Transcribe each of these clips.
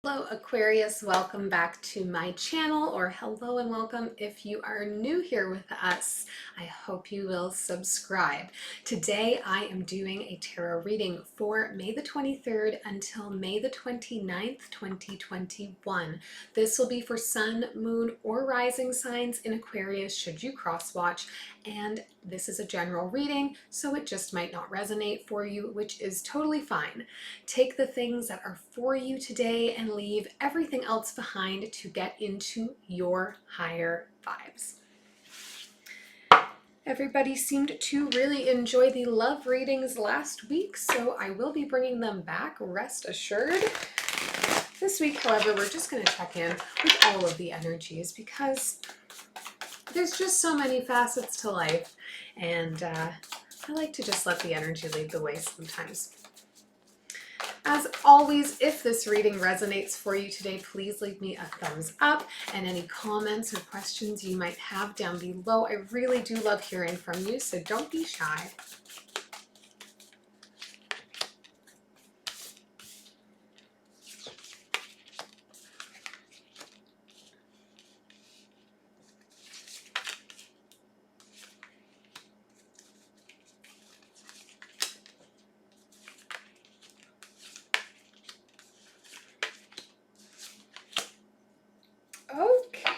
Hello Aquarius, welcome back to my channel, or hello and welcome if you are new here with us. I hope you will subscribe. Today I am doing a tarot reading for May the 23rd until May the 29th, 2021. This will be for sun, moon, or rising signs in Aquarius should you cross watch, and this is a general reading, so it just might not resonate for you, which is totally fine. Take the things that are for you today and leave everything else behind to get into your higher vibes. Everybody seemed to really enjoy the love readings last week, so I will be bringing them back, rest assured. This week, however, we're just going to check in with all of the energies because there's just so many facets to life, and I like to just let the energy lead the way sometimes. As always, if this reading resonates for you today, please leave me a thumbs up, and any comments or questions you might have down below. I really do love hearing from you, so don't be shy.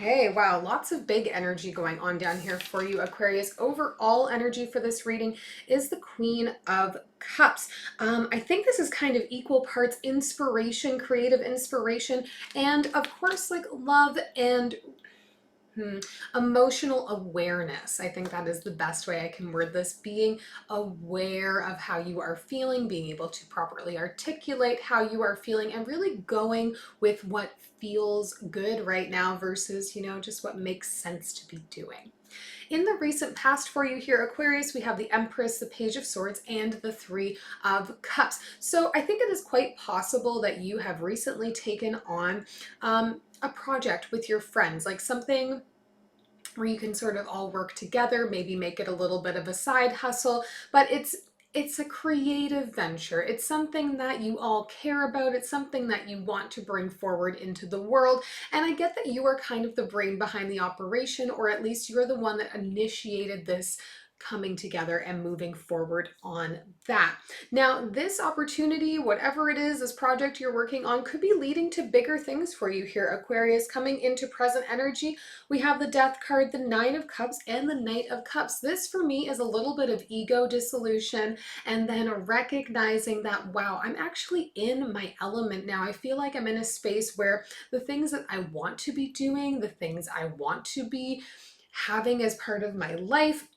Okay, wow, lots of big energy going on down here for you, Aquarius. Overall energy for this reading is the Queen of Cups. I think this is kind of equal parts inspiration, creative inspiration, and of course, like love and emotional awareness. I think that is the best way I can word this. Being aware of how you are feeling, being able to properly articulate how you are feeling, and really going with what feels good right now versus, just what makes sense to be doing. In the recent past for you here, Aquarius, we have the Empress, the Page of Swords, and the Three of Cups. So I think it is quite possible that you have recently taken on a project with your friends, like something where you can sort of all work together, maybe make it a little bit of a side hustle, but it's a creative venture. It's something that you all care about. It's something that you want to bring forward into the world. And I get that you are kind of the brain behind the operation, or at least you're the one that initiated this coming together and moving forward on that. Now, this opportunity, whatever it is, this project you're working on, could be leading to bigger things for you here, Aquarius. Coming into present energy, we have the Death card, the Nine of Cups, and the Knight of Cups. This for me is a little bit of ego dissolution, and then recognizing that, wow, I'm actually in my element now. I feel like I'm in a space where the things that I want to be doing, the things I want to be having as part of my life,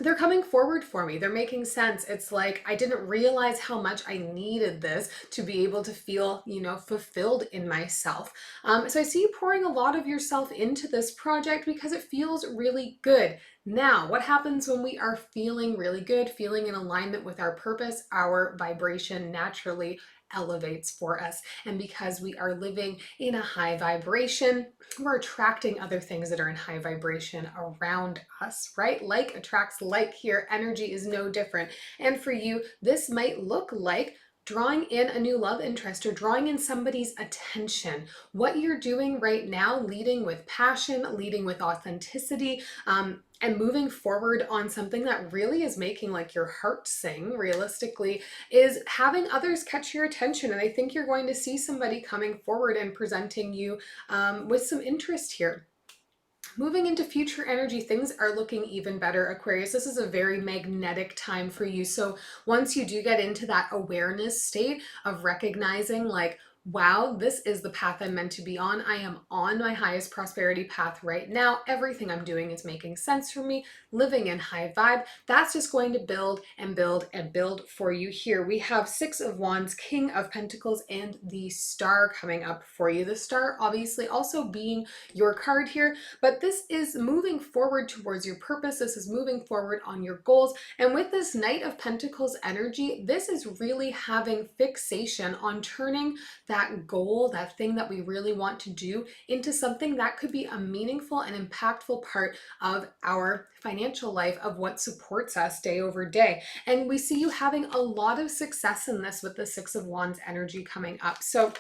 they're coming forward for me. They're making sense. It's like I didn't realize how much I needed this to be able to feel, fulfilled in myself. So I see you pouring a lot of yourself into this project because it feels really good. Now, what happens when we are feeling really good, feeling in alignment with our purpose? Our vibration naturally elevates for us. And because we are living in a high vibration, we're attracting other things that are in high vibration around us, right? Like attracts like here. Energy is no different. And for you, this might look like drawing in a new love interest or drawing in somebody's attention. What you're doing right now, leading with passion, leading with authenticity, and moving forward on something that really is making like your heart sing, realistically, is having others catch your attention. And I think you're going to see somebody coming forward and presenting you with some interest here. Moving into future energy, things are looking even better, Aquarius. This is a very magnetic time for you. So once you do get into that awareness state of recognizing like, wow, this is the path I'm meant to be on. I am on my highest prosperity path right now. Everything I'm doing is making sense for me, living in high vibe. That's just going to build and build and build for you here. We have Six of Wands, King of Pentacles, and the Star coming up for you. The Star obviously also being your card here, but this is moving forward towards your purpose. This is moving forward on your goals. And with this Knight of Pentacles energy, this is really having fixation on turning that goal, that thing that we really want to do, into something that could be a meaningful and impactful part of our financial life, of what supports us day over day. And we see you having a lot of success in this with the Six of Wands energy coming up. So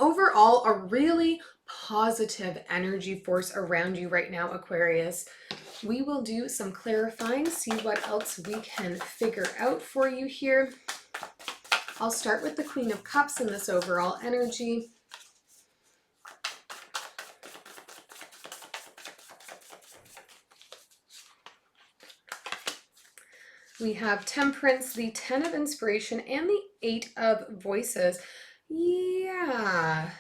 Overall, a really positive energy force around you right now, Aquarius. We will do some clarifying, see what else we can figure out for you here. I'll start with the Queen of Cups in this overall energy. We have Temperance, the 10 of Inspiration, and the 8 of Voices. Yeah.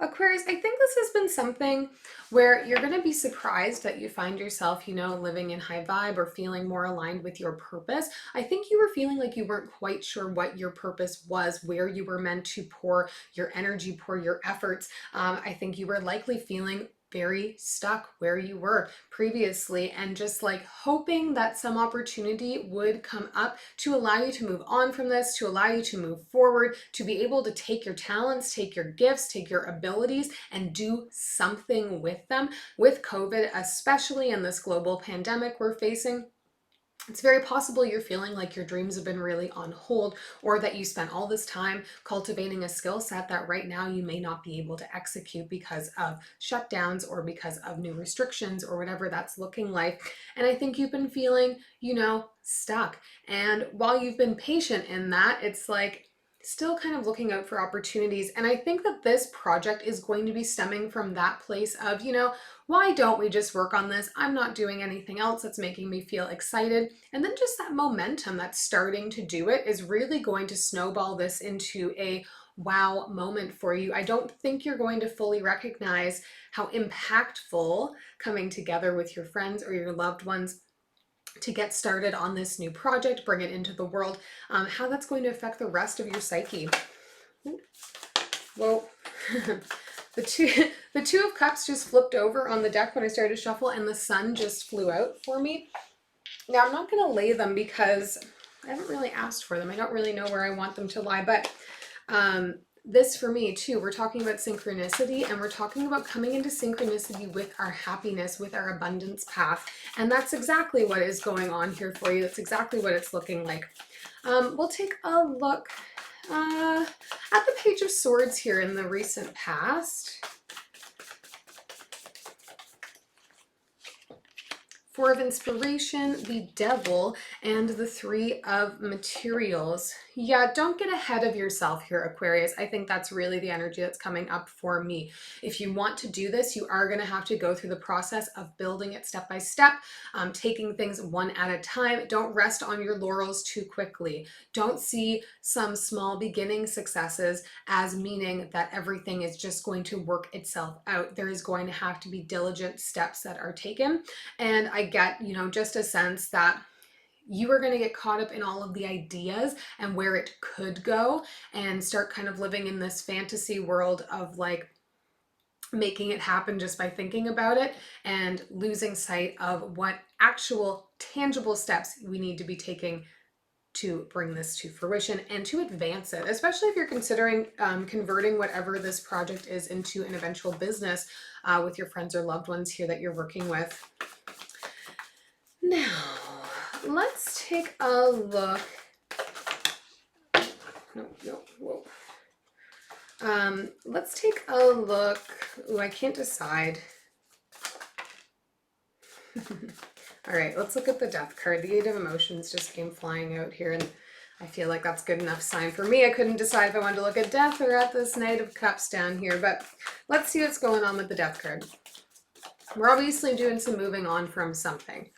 Aquarius, I think this has been something where you're going to be surprised that you find yourself, you know, living in high vibe or feeling more aligned with your purpose. I think you were feeling like you weren't quite sure what your purpose was, where you were meant to pour your energy, pour your efforts. I think you were likely feeling very stuck where you were previously and just like hoping that some opportunity would come up to allow you to move on from this, to allow you to move forward, to be able to take your talents, take your gifts, take your abilities and do something with them. With COVID, especially in this global pandemic we're facing, it's very possible you're feeling like your dreams have been really on hold, or that you spent all this time cultivating a skill set that right now you may not be able to execute because of shutdowns or because of new restrictions or whatever that's looking like. And I think you've been feeling, you know, stuck. And while you've been patient in that, it's like still kind of looking out for opportunities. And I think that this project is going to be stemming from that place of, you know, why don't we just work on this? I'm not doing anything else that's making me feel excited. And then just that momentum that's starting to do it is really going to snowball this into a wow moment for you. I don't think you're going to fully recognize how impactful coming together with your friends or your loved ones to get started on this new project, bring it into the world, how that's going to affect the rest of your psyche. Whoa. The two of Cups just flipped over on the deck when I started to shuffle, and the Sun just flew out for me. Now, I'm not going to lay them because I haven't really asked for them. I don't really know where I want them to lie, but this for me too, we're talking about synchronicity, and we're talking about coming into synchronicity with our happiness, with our abundance path. And that's exactly what is going on here for you. That's exactly what it's looking like. We'll take a look at the Page of Swords here in the recent past. Four of Inspiration, the Devil, and the Three of Materials. Yeah, don't get ahead of yourself here, Aquarius. I think that's really the energy that's coming up for me. If you want to do this, you are going to have to go through the process of building it step by step, taking things one at a time. Don't rest on your laurels too quickly. Don't see some small beginning successes as meaning that everything is just going to work itself out. There is going to have to be diligent steps that are taken. And I get, you know, just a sense that you are going to get caught up in all of the ideas and where it could go and start kind of living in this fantasy world of like making it happen just by thinking about it and losing sight of what actual tangible steps we need to be taking to bring this to fruition and to advance it, especially if you're considering converting whatever this project is into an eventual business with your friends or loved ones here that you're working with. Now, let's take a look. Whoa. Let's take a look. Ooh, I can't decide. All right, let's look at the Death card. The Eight of Emotions just came flying out here, and I feel like that's good enough sign for me. I couldn't decide if I wanted to look at Death or at this Knight of Cups down here, but let's see what's going on with the Death card. We're obviously doing some moving on from something.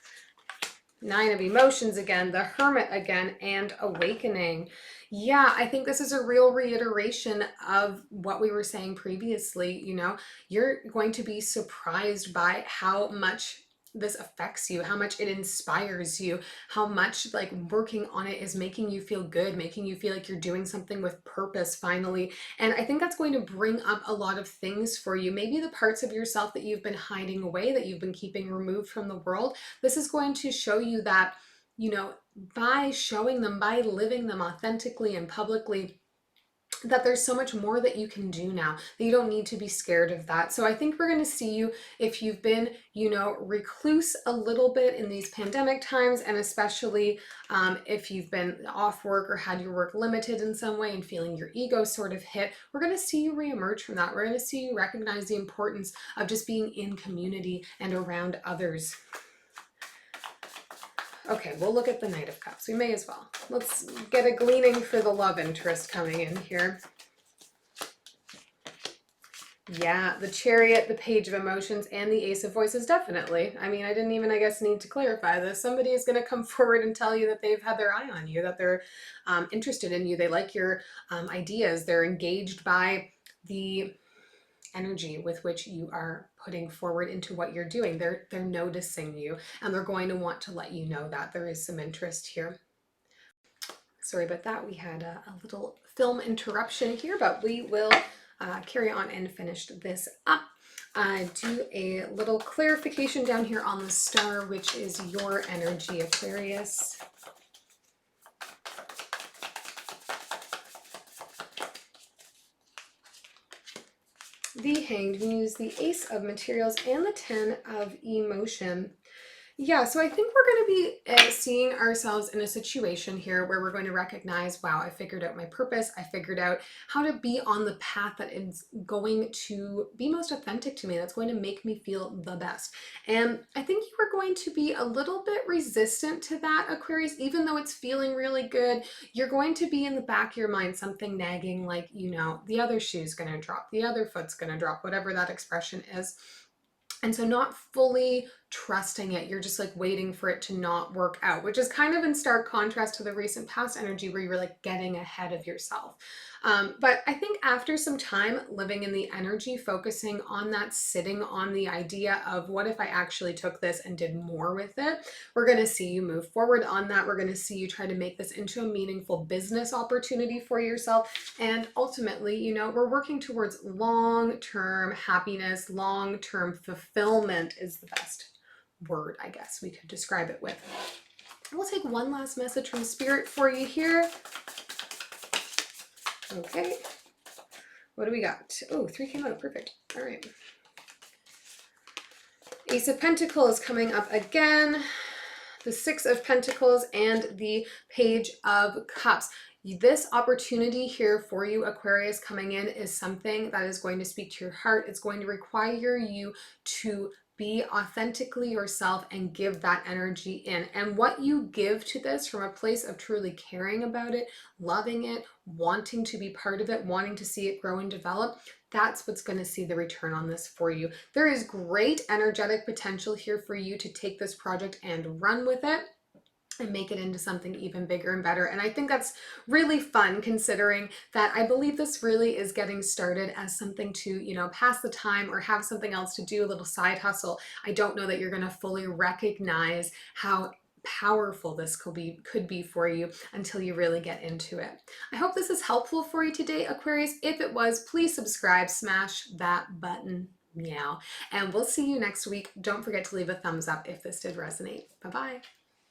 Nine of Emotions again, the Hermit again, and Awakening. Yeah, I think this is a real reiteration of what we were saying previously. You know, you're going to be surprised by how much this affects you, how much it inspires you, how much like working on it is making you feel good, making you feel like you're doing something with purpose finally. And I think that's going to bring up a lot of things for you. Maybe the parts of yourself that you've been hiding away, that you've been keeping removed from the world. This is going to show you that, you know, by showing them, by living them authentically and publicly, that there's so much more that you can do now, that you don't need to be scared of that. So I think we're going to see you, if you've been, you know, recluse a little bit in these pandemic times, and especially if you've been off work or had your work limited in some way and feeling your ego sort of hit, we're going to see you reemerge from that. We're going to see you recognize the importance of just being in community and around others. Okay, we'll look at the Knight of Cups. We may as well. Let's get a gleaning for the love interest coming in here. Yeah, the Chariot, the Page of Emotions, and the Ace of Voices, definitely. I mean, I didn't even, I guess, need to clarify this. Somebody is going to come forward and tell you that they've had their eye on you, that they're interested in you. They like your ideas. They're engaged by the energy with which you are putting forward into what you're doing. They're noticing you, and they're going to want to let you know that there is some interest here. Sorry about that. We had a little film interruption here, but we will carry on and finish this up. Do a little clarification down here on the star, which is your energy, Aquarius. The Hanged Muse, the Ace of Materials, and the 10 of Emotion. Yeah, so I think we're going to be seeing ourselves in a situation here where we're going to recognize, wow, I figured out my purpose. I figured out how to be on the path that is going to be most authentic to me, that's going to make me feel the best. And I think you are going to be a little bit resistant to that, Aquarius, even though it's feeling really good. You're going to be in the back of your mind something nagging like, you know, the other shoe's going to drop, the other foot's going to drop, whatever that expression is. And so not fully trusting it, you're just like waiting for it to not work out, which is kind of in stark contrast to the recent past energy where you were like getting ahead of yourself. But I think after some time living in the energy, focusing on that, sitting on the idea of what if I actually took this and did more with it, we're going to see you move forward on that. We're going to see you try to make this into a meaningful business opportunity for yourself. And ultimately, you know, we're working towards long-term happiness, long-term fulfillment is the best word, I guess we could describe it with. We'll take one last message from Spirit for you here. Okay, what do we got? Oh, 3 came out, perfect. All right. Ace of Pentacles coming up again, the 6 of Pentacles, and the Page of Cups. This opportunity here for you, Aquarius, coming in is something that is going to speak to your heart. It's going to require you to be authentically yourself and give that energy in. And what you give to this from a place of truly caring about it, loving it, wanting to be part of it, wanting to see it grow and develop, that's what's going to see the return on this for you. There is great energetic potential here for you to take this project and run with it and make it into something even bigger and better. And I think that's really fun, considering that I believe this really is getting started as something to, you know, pass the time or have something else to do, a little side hustle. I don't know that you're going to fully recognize how powerful this could be for you until you really get into it. I hope this is helpful for you today, Aquarius. If it was, please subscribe, smash that button, meow, and we'll see you next week. Don't forget to leave a thumbs up if this did resonate. Bye-bye.